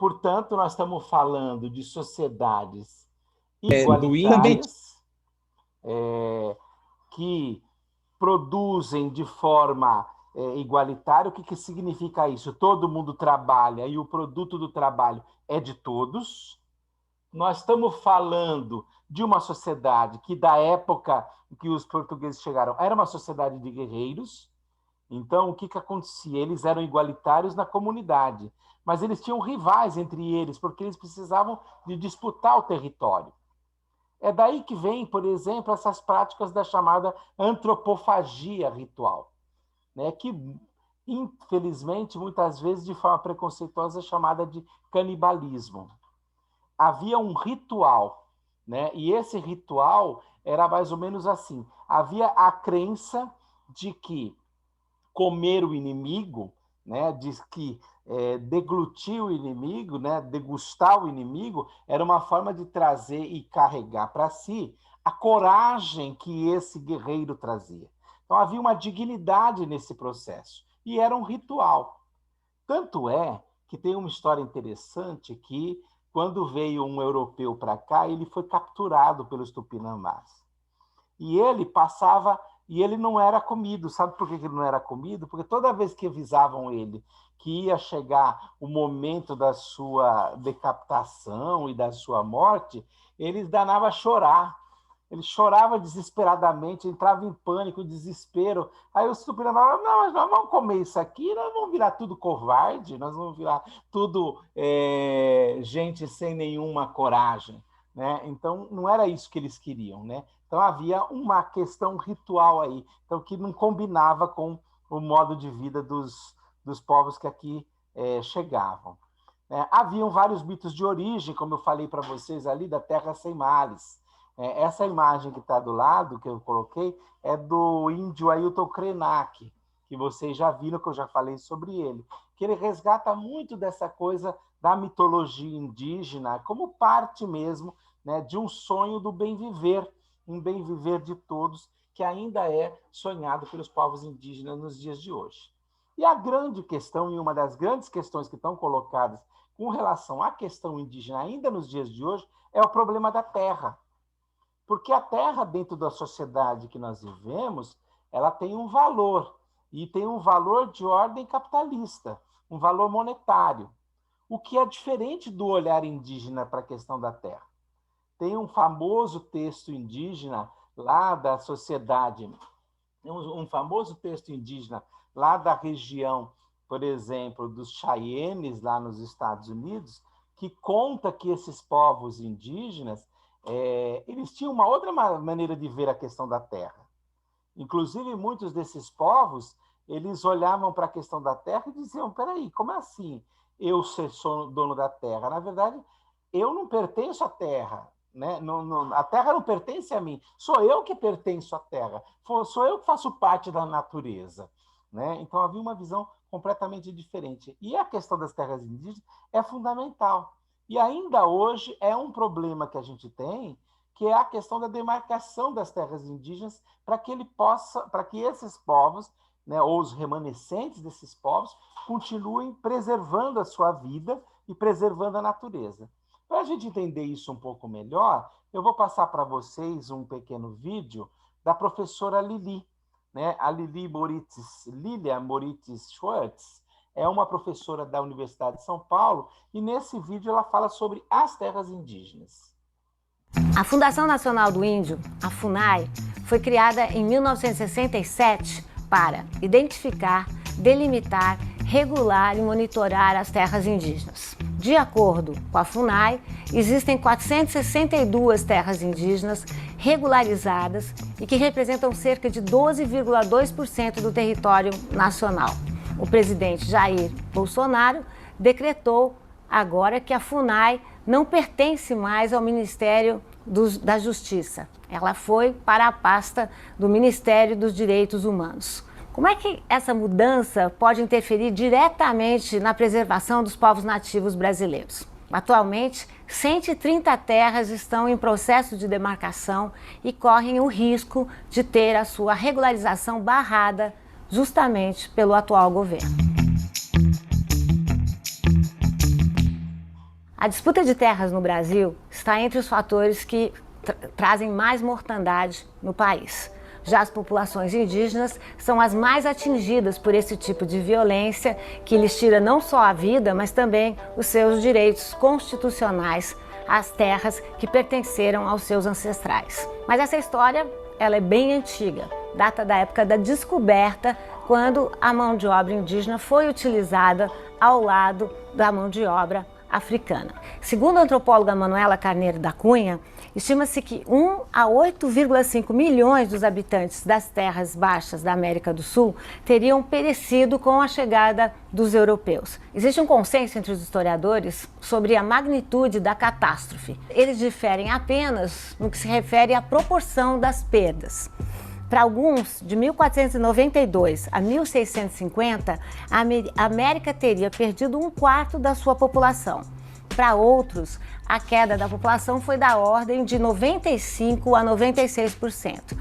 portanto, nós estamos falando de sociedades do índio também. igualitárias, que produzem de forma igualitária. O que significa isso? Todo mundo trabalha e o produto do trabalho é de todos. Nós estamos falando de uma sociedade que, da época em que os portugueses chegaram, era uma sociedade de guerreiros. Então, o que acontecia? Eles eram igualitários na comunidade, mas eles tinham rivais entre eles, porque eles precisavam de disputar o território. É daí que vem, por exemplo, essas práticas da chamada antropofagia ritual, né? Que, infelizmente, muitas vezes, de forma preconceituosa, é chamada de canibalismo. Havia um ritual, né? E esse ritual era mais ou menos assim. Havia a crença de que comer o inimigo, né? Diz que deglutir o inimigo, né? Degustar o inimigo, era uma forma de trazer e carregar para si a coragem que esse guerreiro trazia. Então havia uma dignidade nesse processo e era um ritual. Tanto é que tem uma história interessante que, quando veio um europeu para cá, ele foi capturado pelos tupinambás. E ele passava, e ele não era comido. Sabe por que ele não era comido? Porque toda vez que avisavam ele que ia chegar o momento da sua decapitação e da sua morte, ele danava a chorar. Ele chorava desesperadamente, entrava em pânico, desespero. Aí os tupinambás falavam: não, mas nós vamos comer isso aqui, nós vamos virar tudo covarde, nós vamos virar tudo gente sem nenhuma coragem, né? Então, não era isso que eles queriam, né? Então, havia uma questão ritual aí, então, que não combinava com o modo de vida dos povos que aqui chegavam. Haviam vários mitos de origem, como eu falei para vocês ali, da Terra Sem Males. Essa imagem que está do lado, que eu coloquei, é do índio Ailton Krenak, que vocês já viram, que eu já falei sobre ele, que ele resgata muito dessa coisa da mitologia indígena como parte mesmo, né, de um sonho do bem viver, um bem viver de todos, que ainda é sonhado pelos povos indígenas nos dias de hoje. E a grande questão, e uma das grandes questões que estão colocadas com relação à questão indígena ainda nos dias de hoje, é o problema da terra. Porque a terra, dentro da sociedade que nós vivemos, ela tem um valor, e tem um valor de ordem capitalista, um valor monetário, o que é diferente do olhar indígena para a questão da terra. Tem um famoso texto indígena lá da sociedade, um famoso texto indígena lá da região, por exemplo, dos Cheyennes, lá nos Estados Unidos, que conta que esses povos indígenas eles tinham uma outra maneira de ver a questão da terra. Inclusive, muitos desses povos, eles olhavam para a questão da terra e diziam: peraí, como assim eu sou dono da terra? Na verdade, eu não pertenço à terra, né? A terra não pertence a mim, sou eu que pertenço à terra, sou eu que faço parte da natureza, né? Então, havia uma visão completamente diferente. E a questão das terras indígenas é fundamental. E ainda hoje é um problema que a gente tem, que é a questão da demarcação das terras indígenas, para que esses povos, né, ou os remanescentes desses povos, continuem preservando a sua vida e preservando a natureza. Para a gente entender isso um pouco melhor, eu vou passar para vocês um pequeno vídeo da professora Lili, né? A Lilia Moritz Schwartz, é uma professora da Universidade de São Paulo, e nesse vídeo ela fala sobre as terras indígenas. A Fundação Nacional do Índio, a FUNAI, foi criada em 1967 para identificar, delimitar, regular e monitorar as terras indígenas. De acordo com a FUNAI, existem 462 terras indígenas regularizadas e que representam cerca de 12,2% do território nacional. O presidente Jair Bolsonaro decretou agora que a FUNAI não pertence mais ao Ministério da Justiça. Ela foi para a pasta do Ministério dos Direitos Humanos. Como é que essa mudança pode interferir diretamente na preservação dos povos nativos brasileiros? Atualmente, 130 terras estão em processo de demarcação e correm o risco de ter a sua regularização barrada justamente pelo atual governo. A disputa de terras no Brasil está entre os fatores que trazem mais mortandade no país. Já as populações indígenas são as mais atingidas por esse tipo de violência que lhes tira não só a vida, mas também os seus direitos constitucionais às terras que pertenceram aos seus ancestrais. Mas essa história, ela é bem antiga, data da época da descoberta, quando a mão de obra indígena foi utilizada ao lado da mão de obra africana. Segundo a antropóloga Manuela Carneiro da Cunha, estima-se que 1 a 8,5 milhões dos habitantes das terras baixas da América do Sul teriam perecido com a chegada dos europeus. Existe um consenso entre os historiadores sobre a magnitude da catástrofe. Eles diferem apenas no que se refere à proporção das perdas. Para alguns, de 1492 a 1650, a América teria perdido 1/4 da sua população. Para outros, a queda da população foi da ordem de 95% a 96%.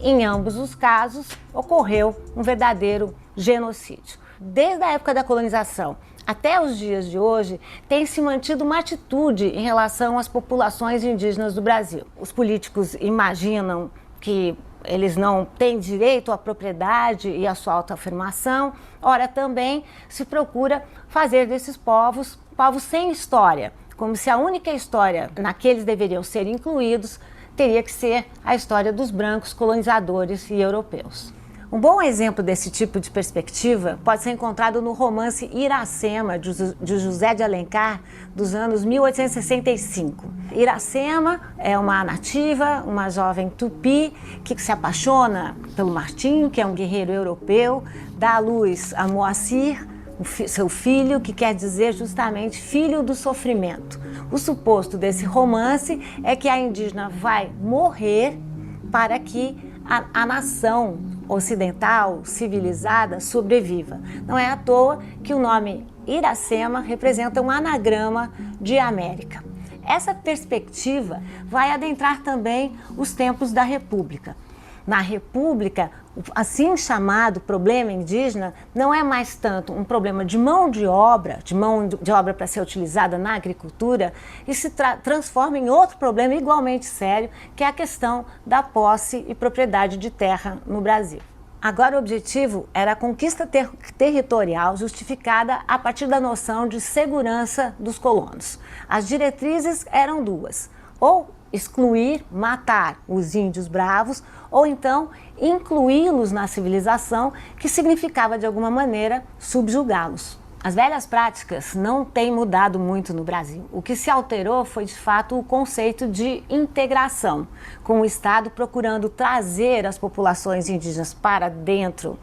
Em ambos os casos, ocorreu um verdadeiro genocídio. Desde a época da colonização até os dias de hoje, tem se mantido uma atitude em relação às populações indígenas do Brasil. Os políticos imaginam que eles não têm direito à propriedade e à sua autoafirmação. Ora, também se procura fazer desses povos sem história, como se a única história na que eles deveriam ser incluídos teria que ser a história dos brancos colonizadores e europeus. Um bom exemplo desse tipo de perspectiva pode ser encontrado no romance Iracema, de José de Alencar, dos anos 1865. Iracema é uma nativa, uma jovem tupi, que se apaixona pelo Martim, que é um guerreiro europeu, dá à luz a Moacir, seu filho, que quer dizer justamente filho do sofrimento. O suposto desse romance é que a indígena vai morrer para que a nação ocidental, civilizada, sobreviva. Não é à toa que o nome Iracema representa um anagrama de América. Essa perspectiva vai adentrar também os tempos da República. Na República, o assim chamado problema indígena não é mais tanto um problema de mão de obra para ser utilizada na agricultura, e se transforma em outro problema igualmente sério, que é a questão da posse e propriedade de terra no Brasil. Agora, o objetivo era a conquista territorial justificada a partir da noção de segurança dos colonos. As diretrizes eram duas: ou excluir, matar os índios bravos, ou então incluí-los na civilização, que significava de alguma maneira subjugá-los. As velhas práticas não têm mudado muito no Brasil. O que se alterou foi, de fato, o conceito de integração, com o Estado procurando trazer as populações indígenas para dentro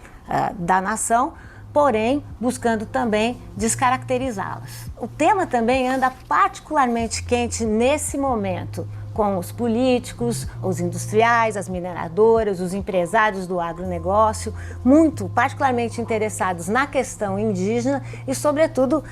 da nação, porém buscando também descaracterizá-las. O tema também anda particularmente quente nesse momento, com os políticos, os industriais, as mineradoras, os empresários do agronegócio, particularmente interessados na questão indígena e, sobretudo,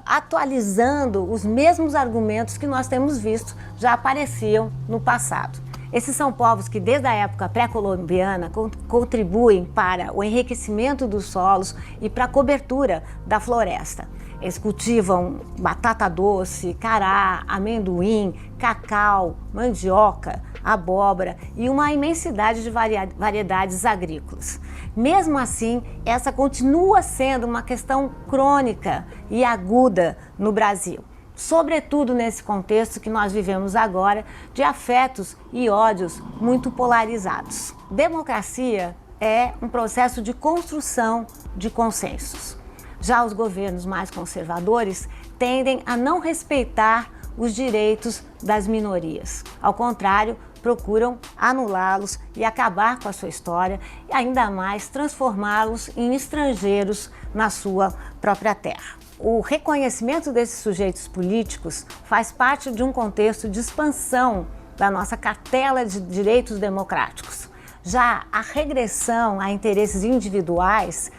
atualizando os mesmos argumentos que nós temos visto já apareciam no passado. Esses são povos que, desde a época pré-colombiana, contribuem para o enriquecimento dos solos e para a cobertura da floresta. Eles cultivam batata doce, cará, amendoim, cacau, mandioca, abóbora e uma imensidade de variedades agrícolas. Mesmo assim, essa continua sendo uma questão crônica e aguda no Brasil, sobretudo nesse contexto que nós vivemos agora de afetos e ódios muito polarizados. Democracia é um processo de construção de consensos. Já os governos mais conservadores tendem a não respeitar os direitos das minorias. Ao contrário, procuram anulá-los e acabar com a sua história e ainda mais transformá-los em estrangeiros na sua própria terra. O reconhecimento desses sujeitos políticos faz parte de um contexto de expansão da nossa cartela de direitos democráticos. Já a regressão a interesses individuais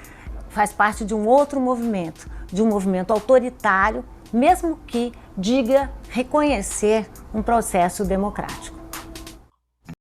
faz parte de um outro movimento, de um movimento autoritário, mesmo que diga reconhecer um processo democrático.